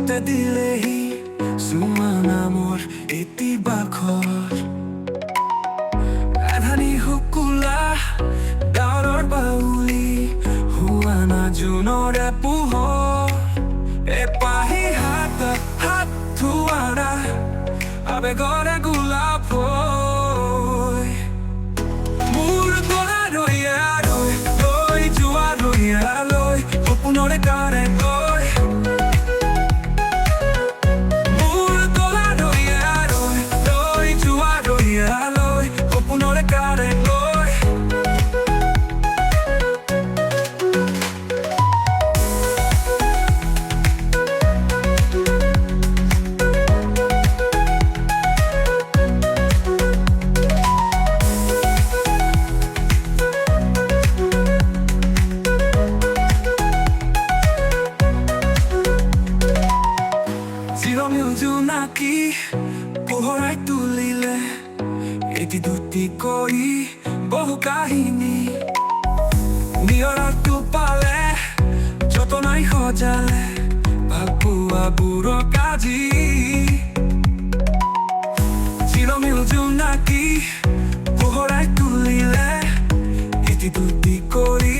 হতে দিলেহি Suma নামৰ এটি বাখৰ আধানি হুকুলা ডাৱৰৰ বাউলি হুৱানা জোনৰে পোহৰ এপাহি হাতত হাত ধোৱাৰা আবেগৰে গোলাপ হৈ মোৰ গলা ৰৈ লৈ যোৱা ৰৈয়ালৈ সপোনৰে কাৰে গৈ মোৰ গলা লৈ যোৱা ৰৈয়ালৈ সপোনৰে কাৰে গৈ জোনাকি পোহৰাই তুলিলে এটি দুটি কৰি বহু কাহিনী নিয়ৰটো পালে যতনাই সজালে ভাল পোৱাবোৰৰ কাজি চিৰমিল জোনাকি পোহৰাই তুলিলে এটি দুটি কৰি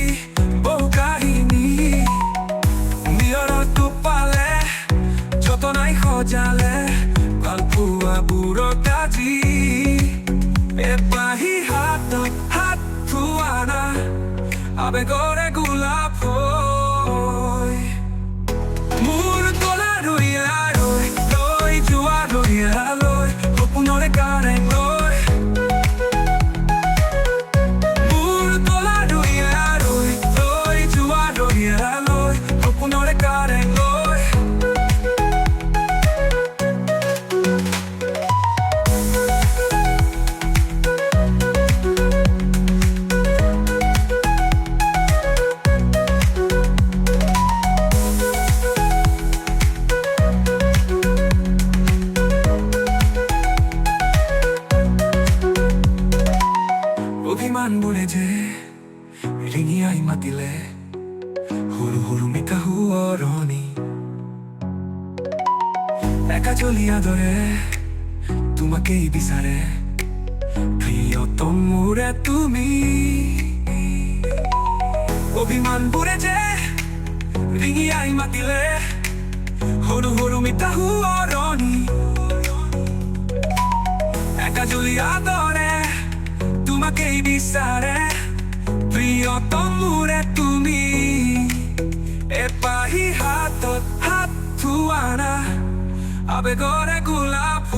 বহু কাহিনী নিয়ৰটো পালে যতনাই সজালে ভাল পোৱাবোৰৰ কাজি এপাহি হাতত হাত ধোৱাৰা আবেগৰে গোলাপ হৈ মোৰ গলা লৈ যোৱা ৰৈয়ালৈ সপোনৰে কাৰে গৈ মোৰ গলা লৈ যোৱা ৰৈয়ালৈ সপোনৰে কাৰে গৈ অভিমানবোৰে যে ৰিঙিয়াই মাতিলে সৰু সৰু মিঠা সোঁৱৰণি একাজলীয়া দৰে তোমাকেই বিচাৰে প্ৰিয়তম মোৰে তুমি অভিমানবোৰে যে ৰিঙিয়াই মাতিলে সৰু সৰু মিঠা সোঁৱৰণি একাজলীয়া দৰে তোমাকেই বিচাৰে প্ৰিয়তম মোৰে তুমি এপাহি হাতত হাত ধোৱাৰা আবেগৰে গোলাপ